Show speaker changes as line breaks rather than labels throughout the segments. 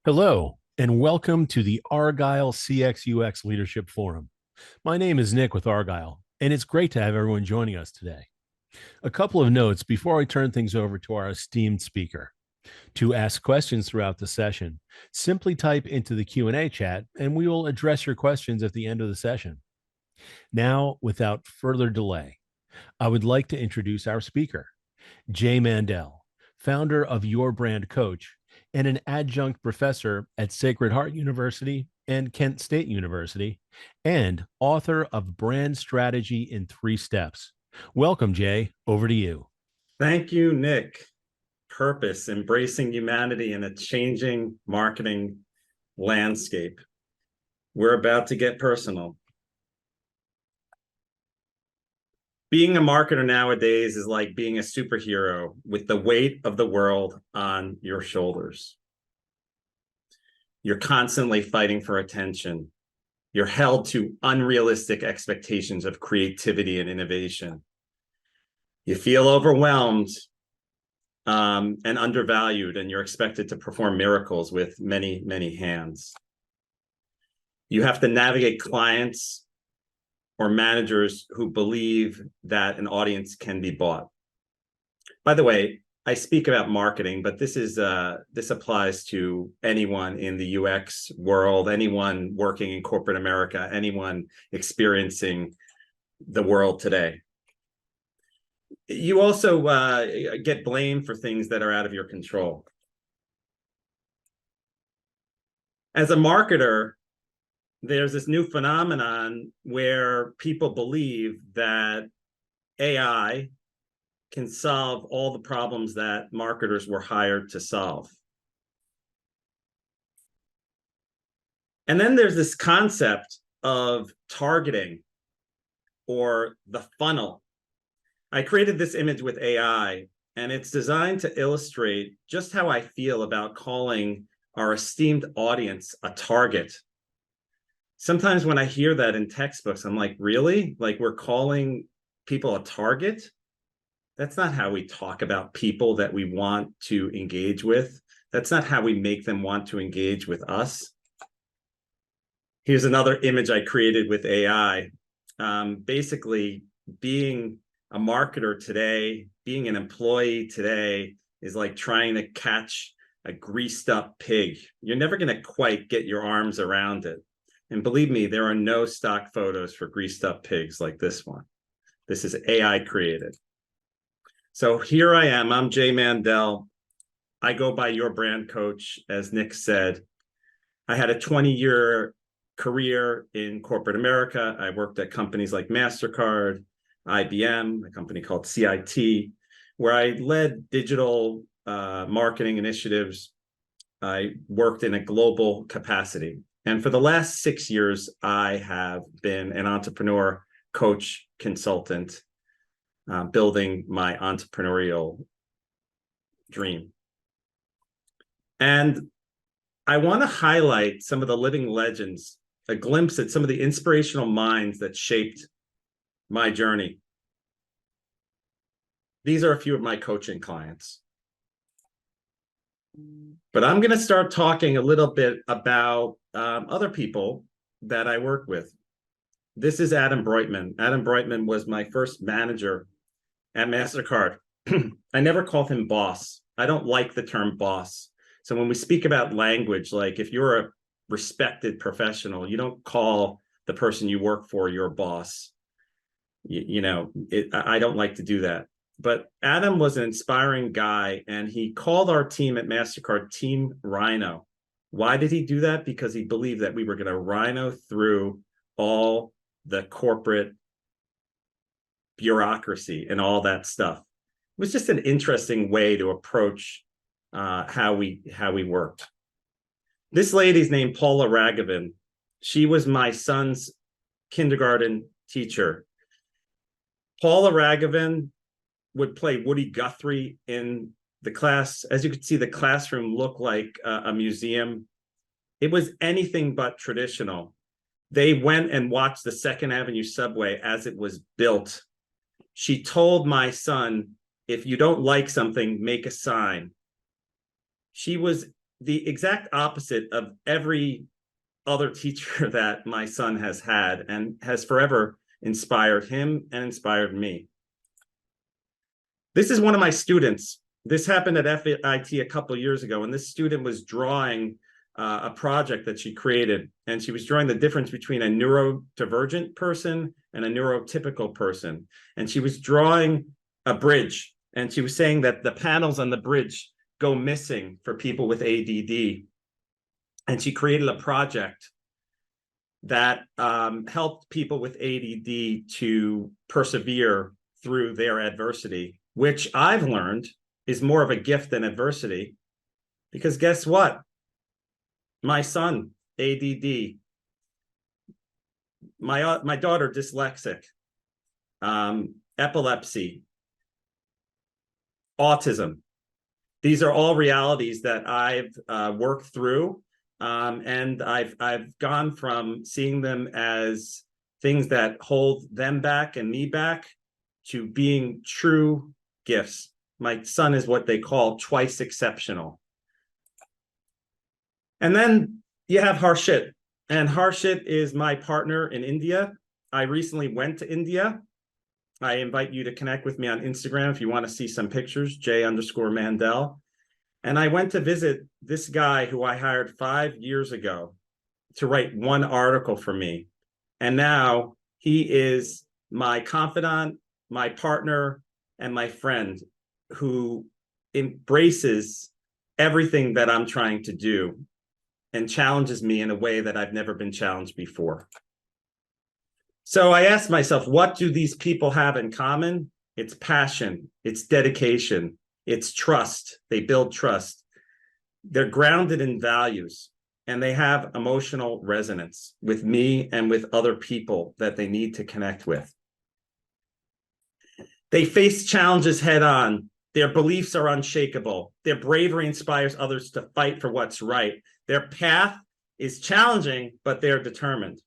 Hello, and welcome to the Argyle CXUX Leadership Forum. My name is Nick with Argyle, and it's great to have everyone joining us today. A couple of notes before I turn things over to our esteemed speaker. To ask questions throughout the session, simply type into the Q&A chat, and we will address your questions at the end of the session. Now, without further delay, I would like to introduce our speaker, Jay Mandel, founder of Your Brand Coach and an adjunct professor at Sacred Heart University and Kent State University, and author of Brand Strategy in 3 Steps. Welcome, Jay. Over to you.
Thank you, Nick. Purpose, embracing humanity in a changing marketing landscape. We're about to get personal. Being a marketer nowadays is like being a superhero with the weight of the world on your shoulders. You're constantly fighting for attention. You're held to unrealistic expectations of creativity and innovation. You feel overwhelmed and undervalued, and you're expected to perform miracles with many, many hands. You have to navigate clients or managers who believe that an audience can be bought. By the way, I speak about marketing, but this applies to anyone in the UX world, anyone working in corporate America, anyone experiencing the world today. You also get blamed for things that are out of your control. As a marketer, there's this new phenomenon where people believe that AI can solve all the problems that marketers were hired to solve. And then there's this concept of targeting or the funnel. I created this image with AI, and it's designed to illustrate just how I feel about calling our esteemed audience a target. Sometimes when I hear that in textbooks, I'm like, really? Like we're calling people a target? That's not how we talk about people that we want to engage with. That's not how we make them want to engage with us. Here's another image I created with AI. Basically, being a marketer today, being an employee today is like trying to catch a greased up pig. You're never going to quite get your arms around it. And believe me, there are no stock photos for greased up pigs like this one. This is AI created. So here I am. I'm Jay Mandel. I go by Your Brand Coach, as Nick said. I had a 20-year career in corporate America. I worked at companies like MasterCard, IBM, a company called CIT, where I led digital marketing initiatives. I worked in a global capacity. And for the last 6 years, I have been an entrepreneur, coach, consultant, building my entrepreneurial dream. And I want to highlight some of the living legends, a glimpse at some of the inspirational minds that shaped my journey. These are a few of my coaching clients. But I'm going to start talking a little bit about other people that I work with. This is Adam Breitman. Adam Breitman was my first manager at MasterCard. I never called him boss. I don't like the term boss. So when we speak about language, like if you're a respected professional, you don't call the person you work for your boss. I don't like to do that. But Adam was an inspiring guy, and he called our team at MasterCard Team Rhino. Why did he do that? Because he believed that we were going to rhino through all the corporate bureaucracy and all that stuff. It was just an interesting way to approach how we worked. This lady's named Paula Raghavan. She was my son's kindergarten teacher. Paula Raghavan would play Woody Guthrie in the class. As you could see, the classroom looked like a museum. It was anything but traditional. They went and watched the 2nd Avenue subway as it was built. She told my son, if you don't like something, make a sign. She was the exact opposite of every other teacher that my son has had, and has forever inspired him and inspired me. This is one of my students. This happened at FIT a couple of years ago, and this student was drawing a project that she created, and she was drawing the difference between a neurodivergent person and a neurotypical person. And she was drawing a bridge, and she was saying that the panels on the bridge go missing for people with ADD. And she created a project that helped people with ADD to persevere through their adversity, which I've learned is more of a gift than adversity. Because guess what? My son, ADD, my daughter, dyslexic, epilepsy, autism. These are all realities that I've worked through, and I've gone from seeing them as things that hold them back and me back to being true gifts. My son is what they call twice exceptional. And then you have Harshit, and Harshit is my partner in India. I recently went to India. I invite you to connect with me on Instagram if you want to see some pictures, J_Mandel. And I went to visit this guy who I hired 5 years ago to write one article for me. And now he is my confidant, my partner, and my friend who embraces everything that I'm trying to do and challenges me in a way that I've never been challenged before. So I asked myself, what do these people have in common? It's passion, it's dedication, it's trust. They build trust. They're grounded in values, and they have emotional resonance with me and with other people that they need to connect with. They face challenges head on. Their beliefs are unshakable. Their bravery inspires others to fight for what's right. Their path is challenging, but they're determined.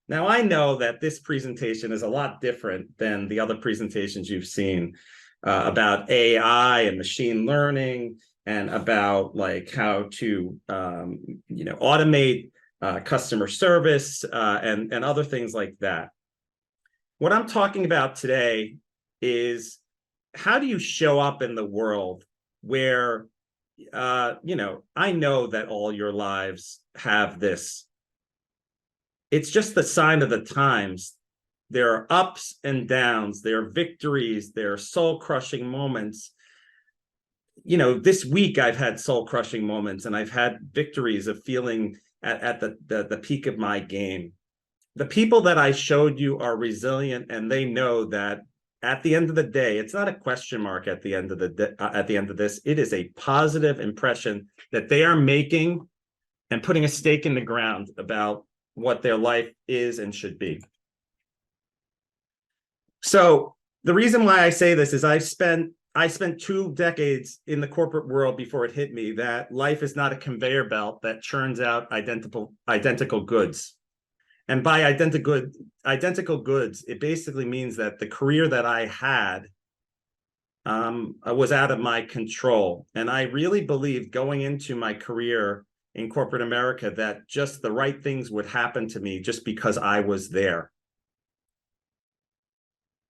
Now, I know that this presentation is a lot different than the other presentations you've seen about AI and machine learning, and about like how to automate customer service and other things like that. What I'm talking about today is, how do you show up in the world where I know that all your lives have this. It's just the sign of the times. There are ups and downs, there are victories, there are soul-crushing moments. This week I've had soul-crushing moments, and I've had victories of feeling at the peak of my game. The people that I showed you are resilient, and they know that at the end of the day, it's not a question mark at the end of this. It is a positive impression that they are making and putting a stake in the ground about what their life is and should be. So the reason why I say this is I spent 2 decades in the corporate world before it hit me that life is not a conveyor belt that churns out identical goods. And by identical goods, it basically means that the career that I had was out of my control. And I really believed going into my career in corporate America that just the right things would happen to me just because I was there.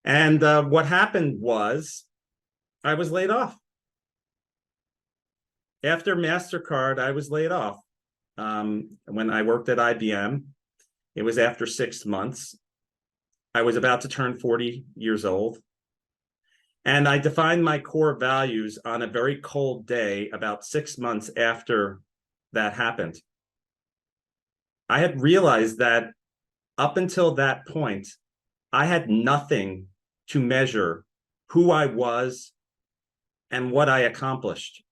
And what happened was I was laid off. After MasterCard, I was laid off. When I worked at IBM, it was after 6 months. I was about to turn 40 years old. And I defined my core values on a very cold day about 6 months after that happened. I had realized that up until that point, I had nothing to measure who I was and what I accomplished.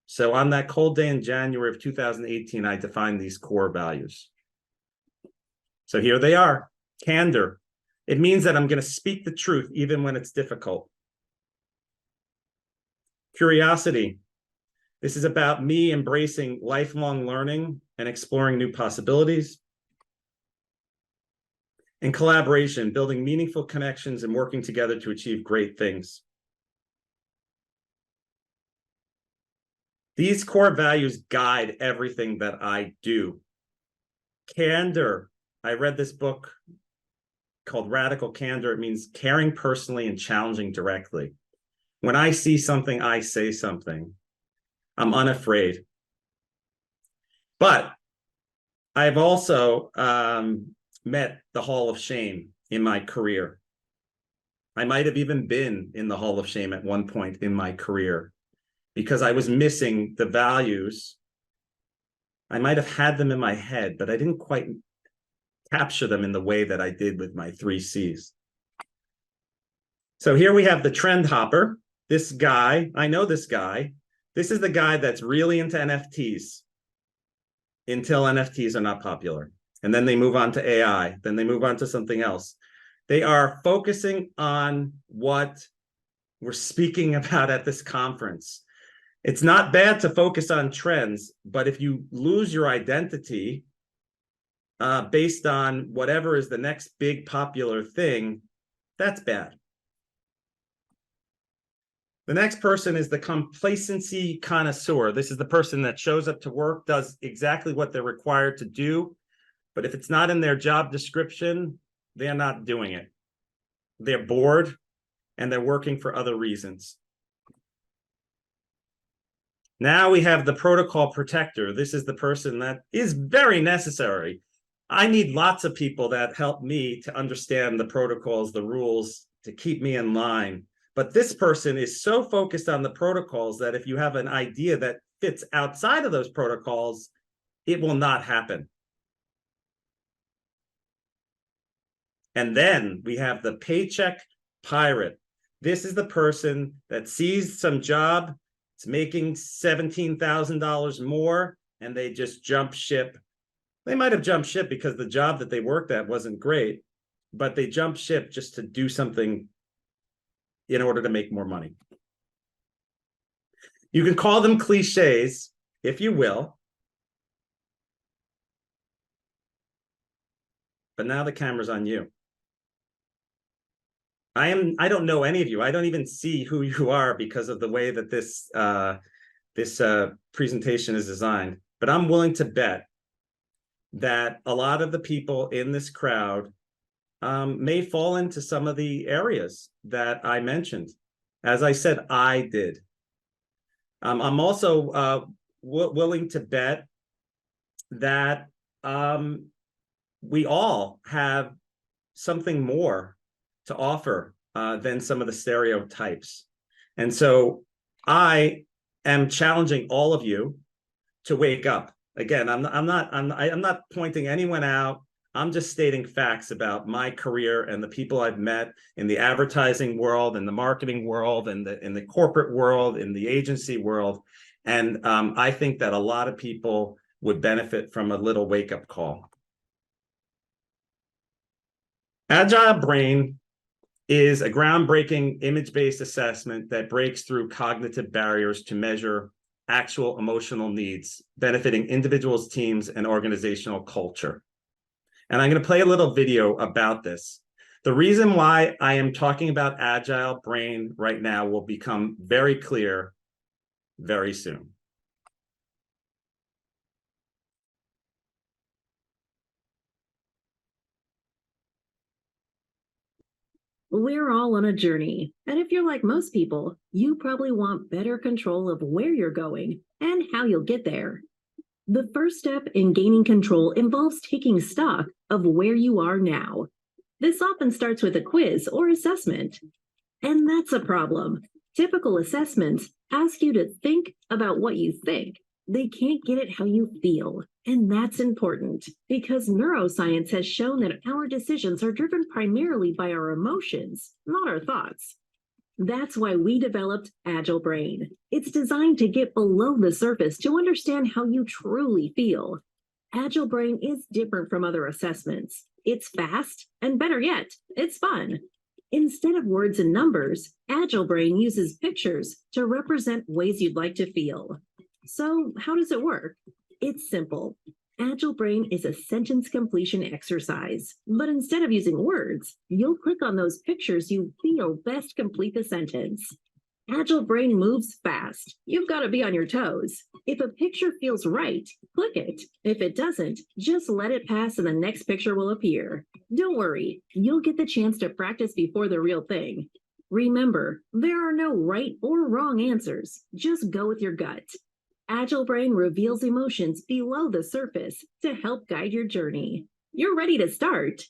So on that cold day in January of 2018, I defined these core values. So here they are. Candor. It means that I'm going to speak the truth even when it's difficult. Curiosity. This is about me embracing lifelong learning and exploring new possibilities. And collaboration, building meaningful connections and working together to achieve great things. These core values guide everything that I do. Candor. I read this book called Radical Candor. It means caring personally and challenging directly. When I see something, I say something. I'm unafraid. But I've also met the Hall of Shame in my career. I might have even been in the Hall of Shame at one point in my career because I was missing the values. I might have had them in my head, but I didn't quite capture them in the way that I did with my 3 C's. So here we have the trend hopper. This guy, I know this guy. This is the guy that's really into NFTs until NFTs are not popular. And then they move on to AI. Then they move on to something else. They are focusing on what we're speaking about at this conference. It's not bad to focus on trends, but if you lose your identity based on whatever is the next big popular thing, that's bad. The next person is the complacency connoisseur. This is the person that shows up to work, does exactly what they're required to do, but if it's not in their job description, they're not doing it. They're bored and they're working for other reasons. Now we have the protocol protector. This is the person that is very necessary. I need lots of people that help me to understand the protocols, the rules, to keep me in line. But this person is so focused on the protocols that if you have an idea that fits outside of those protocols, it will not happen. And then we have the paycheck pirate. This is the person that sees some job, it's making $17,000 more, and they just jump ship. They might have jumped ship because the job that they worked at wasn't great, but they jumped ship just to do something in order to make more money. You can call them cliches, if you will. But now the camera's on you. I don't know any of you. I don't even see who you are because of the way that this presentation is designed. But I'm willing to bet that a lot of the people in this crowd may fall into some of the areas that I mentioned. As I said, I did. I'm also willing to bet that we all have something more to offer than some of the stereotypes. And so I am challenging all of you to wake up. Again, I'm not pointing anyone out. I'm just stating facts about my career and the people I've met in the advertising world, in the marketing world, and in the corporate world, in the agency world. And I think that a lot of people would benefit from a little wake-up call. Agile Brain is a groundbreaking image-based assessment that breaks through cognitive barriers to measure actual emotional needs, benefiting individuals, teams, and organizational culture. And I'm going to play a little video about this. The reason why I am talking about Agile Brain right now will become very clear very soon.
We're all on a journey, and if you're like most people, you probably want better control of where you're going and how you'll get there. The first step in gaining control involves taking stock of where you are now. This often starts with a quiz or assessment. And that's a problem. Typical assessments ask you to think about what you think. They can't get at how you feel. And that's important because neuroscience has shown that our decisions are driven primarily by our emotions, not our thoughts. That's why we developed Agile Brain. It's designed to get below the surface to understand how you truly feel. Agile Brain is different from other assessments. It's fast, and better yet, it's fun. Instead of words and numbers, Agile Brain uses pictures to represent ways you'd like to feel. So how does it work? It's simple. Agile Brain is a sentence completion exercise, but instead of using words, you'll click on those pictures you feel best complete the sentence. Agile brain moves fast. You've got to be on your toes. If a picture feels right, click it. If it doesn't, just let it pass and the next picture will appear. Don't worry, you'll get the chance to practice before the real thing. Remember, there are no right or wrong answers. Just go with your gut. Agile brain reveals emotions below the surface to help guide your journey. You're ready to start.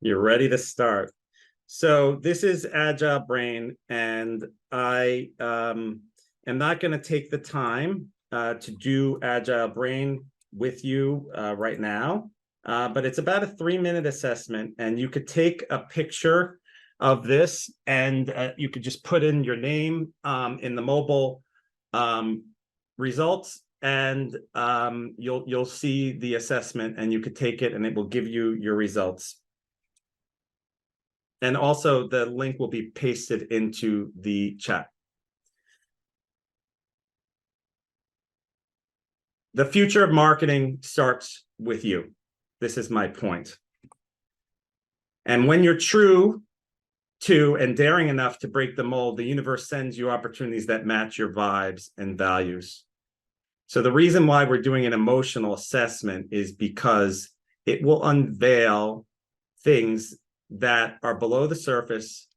You're ready to start. So this is Agile Brain, and I am not going to take the time to do Agile Brain with you right now, but it's about a 3-minute assessment, and you could take a picture of this, and you could just put in your name in the mobile results, and you'll see the assessment, and you could take it, and it will give you your results. And also the link will be pasted into the chat. The future of marketing starts with you. This is my point. And when you're true to and daring enough to break the mold, the universe sends you opportunities that match your vibes and values. So the reason why we're doing an emotional assessment is because it will unveil things that are below the surface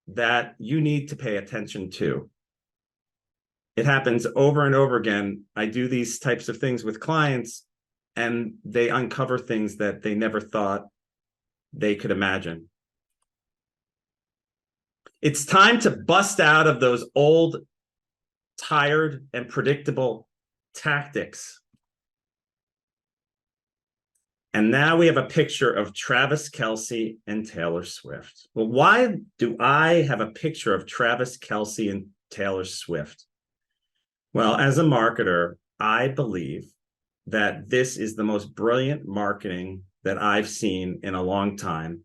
that you need to pay attention to. It happens over and over again. I do these types of things with clients, and they uncover things that they never thought they could imagine. It's time to bust out of those old, tired, and predictable tactics. And now we have a picture of Travis Kelce and Taylor Swift. Well, why do I have a picture of Travis Kelce and Taylor Swift? Well, as a marketer, I believe that this is the most brilliant marketing that I've seen in a long time.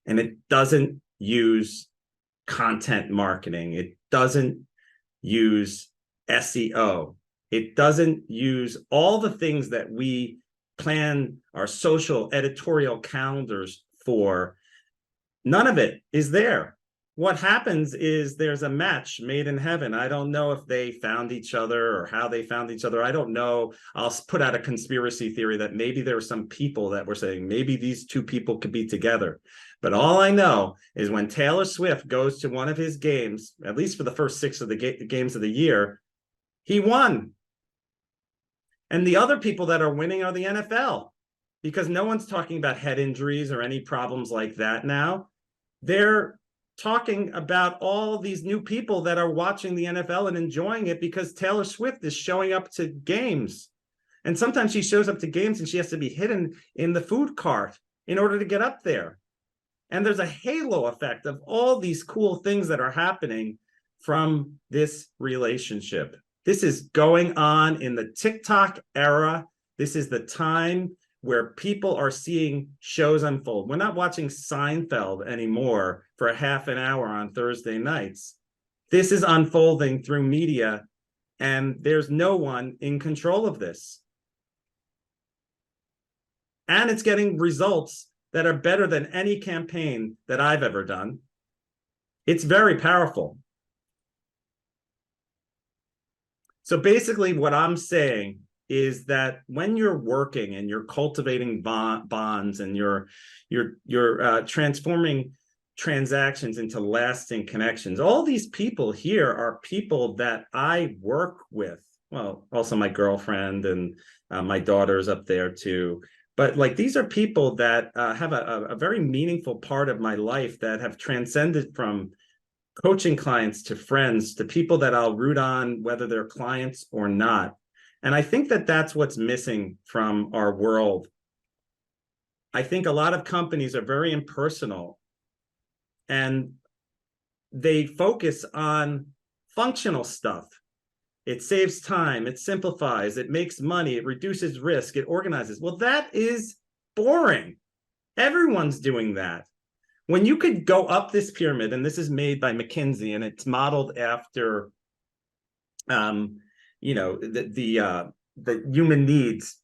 And it doesn't use content marketing. It doesn't use SEO. It doesn't use all the things that we plan our social editorial calendars for. None of it is there. What happens is there's a match made in heaven. I don't know if they found each other or how they found each other. I don't know. I'll put out a conspiracy theory that maybe there were some people that were saying maybe these two people could be together. But all I know is when Taylor Swift goes to one of his games, at least for the first 6 of the games of the year, he won. And the other people that are winning are the NFL, because no one's talking about head injuries or any problems like that now. They're talking about all these new people that are watching the NFL and enjoying it because Taylor Swift is showing up to games. And sometimes she shows up to games and she has to be hidden in the food cart in order to get up there. And there's a halo effect of all these cool things that are happening from this relationship. This is going on in the TikTok era. This is the time where people are seeing shows unfold. We're not watching Seinfeld anymore for a half an hour on Thursday nights. This is unfolding through media, and there's no one in control of this. And it's getting results that are better than any campaign that I've ever done. It's very powerful. So basically what I'm saying is that when you're working and you're cultivating bonds and you're transforming transactions into lasting connections, all these people here are people that I work with. Well, also my girlfriend and my daughter's up there too. But like these are people that have a very meaningful part of my life that have transcended from coaching clients to friends to people that I'll root on, whether they're clients or not. And I think that that's what's missing from our world. I think a lot of companies are very impersonal and they focus on functional stuff. It saves time, it simplifies, it makes money, it reduces risk, it organizes. Well, that is boring. Everyone's doing that. When you could go up this pyramid, and this is made by McKinsey, and it's modeled after, the human needs,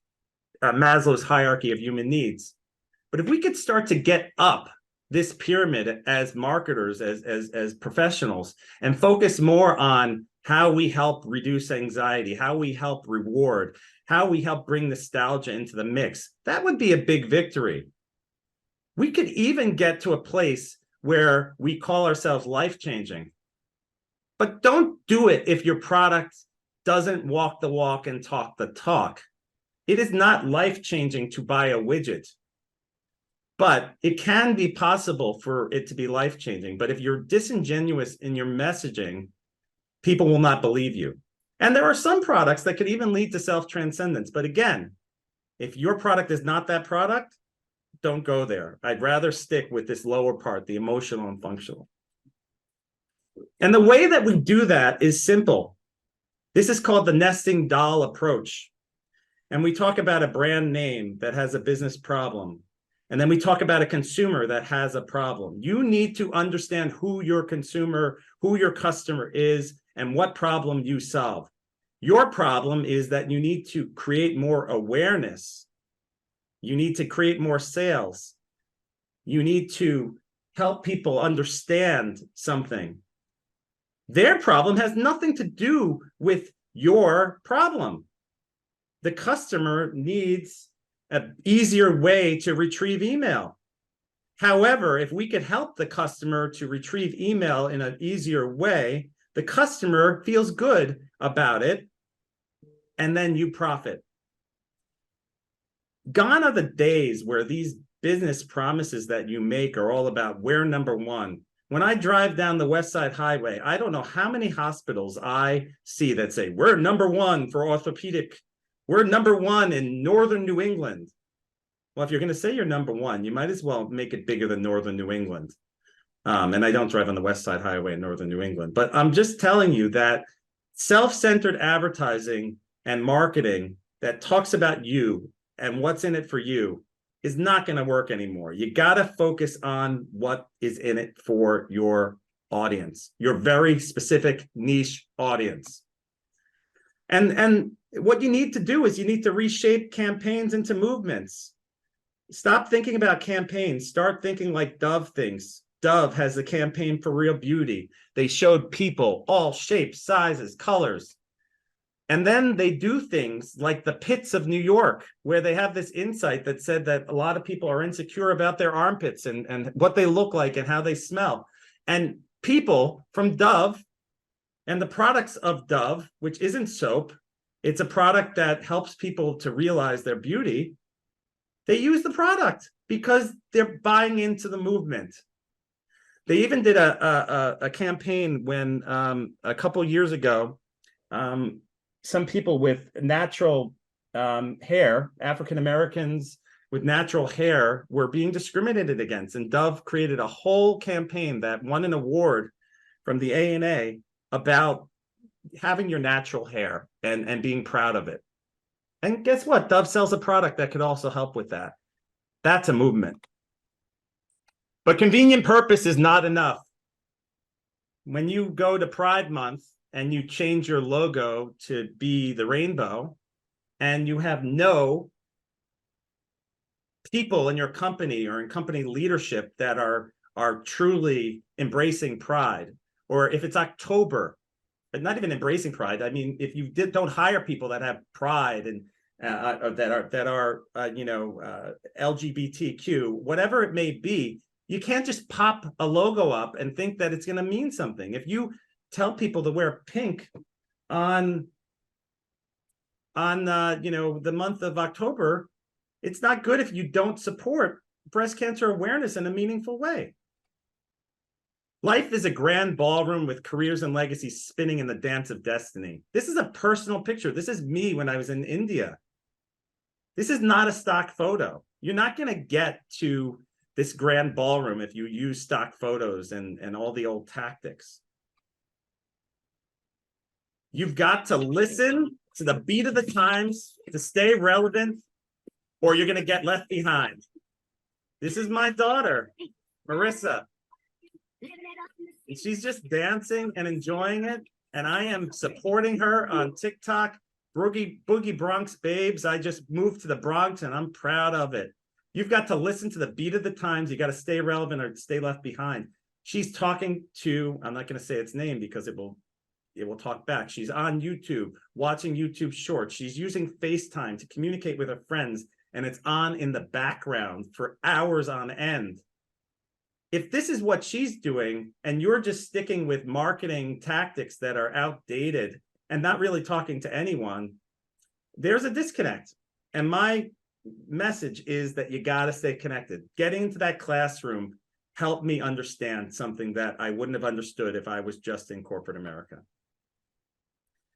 Maslow's hierarchy of human needs. But if we could start to get up this pyramid as marketers, as professionals, and focus more on how we help reduce anxiety, how we help reward, how we help bring nostalgia into the mix, that would be a big victory. We could even get to a place where we call ourselves life-changing. But don't do it if your product doesn't walk the walk and talk the talk. It is not life-changing to buy a widget, but it can be possible for it to be life-changing. But if you're disingenuous in your messaging, people will not believe you. And there are some products that could even lead to self-transcendence. But again, if your product is not that product, don't go there. I'd rather stick with this lower part, the emotional and functional. And the way that we do that is simple. This is called the nesting doll approach. And we talk about a brand name that has a business problem. And then we talk about a consumer that has a problem. You need to understand who your consumer, who your customer is, and what problem you solve. Your problem is that you need to create more awareness. You need to create more sales. You need to help people understand something. Their problem has nothing to do with your problem. The customer needs an easier way to retrieve email. However, if we could help the customer to retrieve email in an easier way, the customer feels good about it, and then you profit. Gone are the days where these business promises that you make are all about we're number one. When I drive down the West Side Highway, I don't know how many hospitals I see that say, we're number one for orthopedic. We're number one in Northern New England. Well, if you're going to say you're number one, you might as well make it bigger than Northern New England. And I don't drive on the West Side Highway in Northern New England. But I'm just telling you that self-centered advertising and marketing that talks about you and what's in it for you is not going to work anymore. You got to focus on what is in it for your audience, your very specific niche audience. And what you need to do is you need to reshape campaigns into movements. Stop thinking about campaigns. Start thinking like Dove thinks. Dove has a campaign for real beauty. They showed people all shapes, sizes, colors. And then they do things like the pits of New York, where they have this insight that said that a lot of people are insecure about their armpits and what they look like and how they smell. And people from Dove and the products of Dove, which isn't soap, it's a product that helps people to realize their beauty. They use the product because they're buying into the movement. They even did a campaign when a couple years ago, some people with natural hair, African Americans with natural hair, were being discriminated against. And Dove created a whole campaign that won an award from the ANA about having your natural hair and being proud of it. And guess what? Dove sells a product that could also help with that. That's a movement. But convenient purpose is not enough. When you go to Pride Month and you change your logo to be the rainbow, and you have no people in your company or in company leadership that are truly embracing pride, or if it's October, but not even embracing pride. I mean, if you don't hire people that have pride and that are LGBTQ, whatever it may be, you can't just pop a logo up and think that it's going to mean something. If you tell people to wear pink on the month of October, it's not good if you don't support breast cancer awareness in a meaningful way. Life is a grand ballroom with careers and legacies spinning in the dance of destiny. This is a personal picture. This is me when I was in India. This is not a stock photo. You're not going to get to this grand ballroom if you use stock photos and all the old tactics. You've got to listen to the beat of the times to stay relevant, or you're going to get left behind. This is my daughter, Marissa. And she's just dancing and enjoying it. And I am supporting her on TikTok. Boogie Bronx Babes. I just moved to the Bronx and I'm proud of it. You've got to listen to the beat of the times. You got to stay relevant or stay left behind. She's talking to, I'm not going to say its name because it will talk back. She's on YouTube, watching YouTube shorts. She's using FaceTime to communicate with her friends, and it's on in the background for hours on end. If this is what she's doing, and you're just sticking with marketing tactics that are outdated and not really talking to anyone, there's a disconnect. And my message is that you got to stay connected. Getting into that classroom helped me understand something that I wouldn't have understood if I was just in corporate America.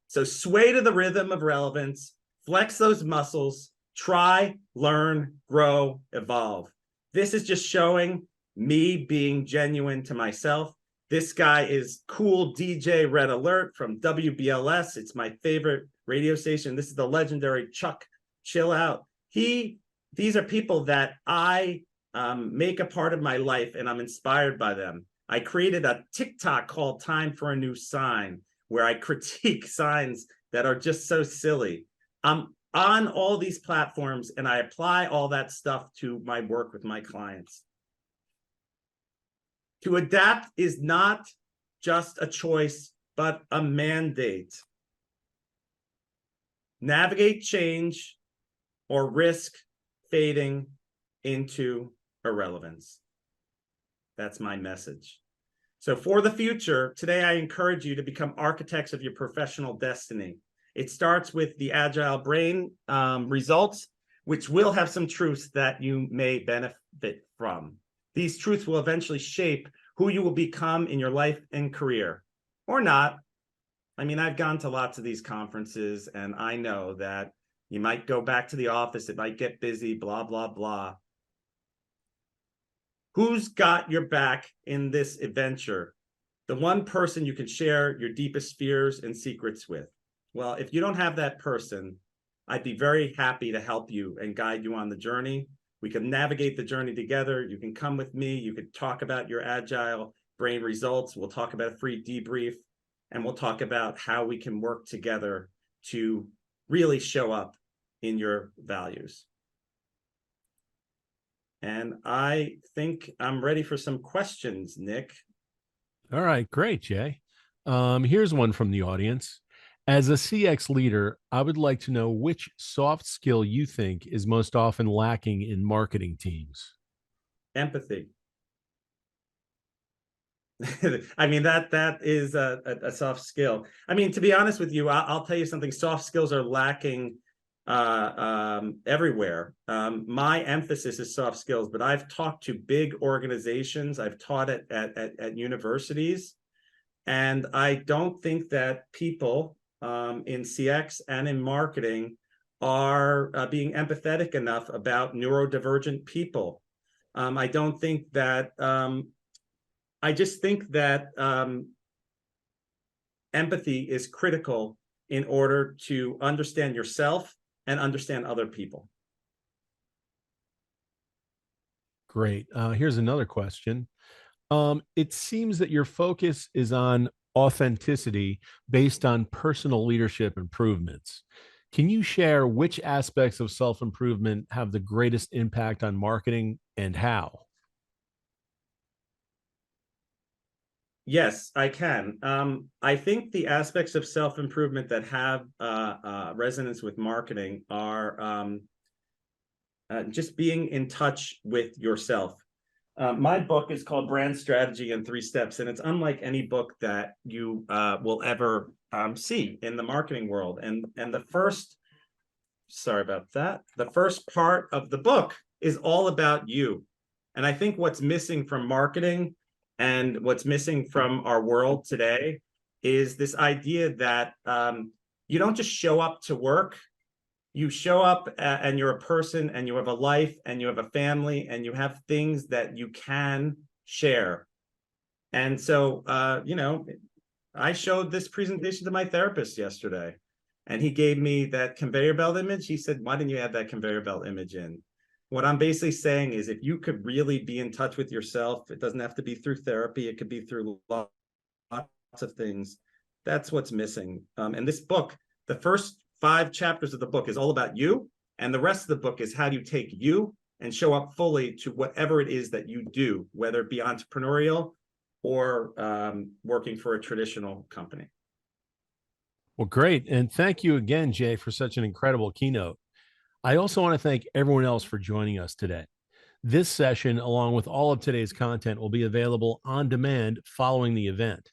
So sway to the rhythm of relevance, flex those muscles, try, learn, grow, evolve. This is just showing me being genuine to myself. This guy is cool DJ Red Alert from WBLS. It's my favorite radio station. This is the legendary Chuck Chill Out. These are people that I make a part of my life, and I'm inspired by them. I created a TikTok called Time for a New Sign, where I critique signs that are just so silly. I'm on all these platforms, and I apply all that stuff to my work with my clients. To adapt is not just a choice, but a mandate. Navigate change or risk fading into irrelevance. That's my message. So for the future, today I encourage you to become architects of your professional destiny. It starts with the Agile Brain results, which will have some truths that you may benefit from. These truths will eventually shape who you will become in your life and career, or not. I mean, I've gone to lots of these conferences, and I know that you might go back to the office, it might get busy, blah, blah, blah. Who's got your back in this adventure? The one person you can share your deepest fears and secrets with. Well, if you don't have that person, I'd be very happy to help you and guide you on the journey. We can navigate the journey together. You can come with me. You could talk about your Agile Brain results. We'll talk about a free debrief, and we'll talk about how we can work together to really show up in your values. And I think I'm ready for some questions, Nick.
All right, great, Jay. Here's one from the audience. As a CX leader, I would like to know which soft skill you think is most often lacking in marketing teams.
Empathy. I mean, that is a soft skill. I mean, to be honest with you, I'll tell you something. Soft skills are lacking everywhere. My emphasis is soft skills, but I've talked to big organizations. I've taught it at universities, and I don't think that people in CX and in marketing are being empathetic enough about neurodivergent people. I don't think that. I just think that empathy is critical in order to understand yourself and understand other people.
Great. Here's another question. It seems that your focus is on authenticity based on personal leadership improvements. Can you share which aspects of self-improvement have the greatest impact on marketing and how?
Yes, I can. I think the aspects of self-improvement that have resonance with marketing are just being in touch with yourself. My book is called Brand Strategy in 3 Steps, and it's unlike any book that you will ever see in the marketing world. And the first, sorry about that, the first part of the book is all about you. And I think what's missing from marketing and what's missing from our world today is this idea that you don't just show up to work. You show up and you're a person and you have a life and you have a family and you have things that you can share. And so, I showed this presentation to my therapist yesterday, and he gave me that conveyor belt image. He said, why didn't you add that conveyor belt image in? What I'm basically saying is, if you could really be in touch with yourself, it doesn't have to be through therapy. It could be through lots of things. That's what's missing. And this book, the first 5 chapters of the book is all about you. And the rest of the book is how do you take you and show up fully to whatever it is that you do, whether it be entrepreneurial or working for a traditional company.
Well, great. And thank you again, Jay, for such an incredible keynote. I also want to thank everyone else for joining us today. This session, along with all of today's content, will be available on demand following the event.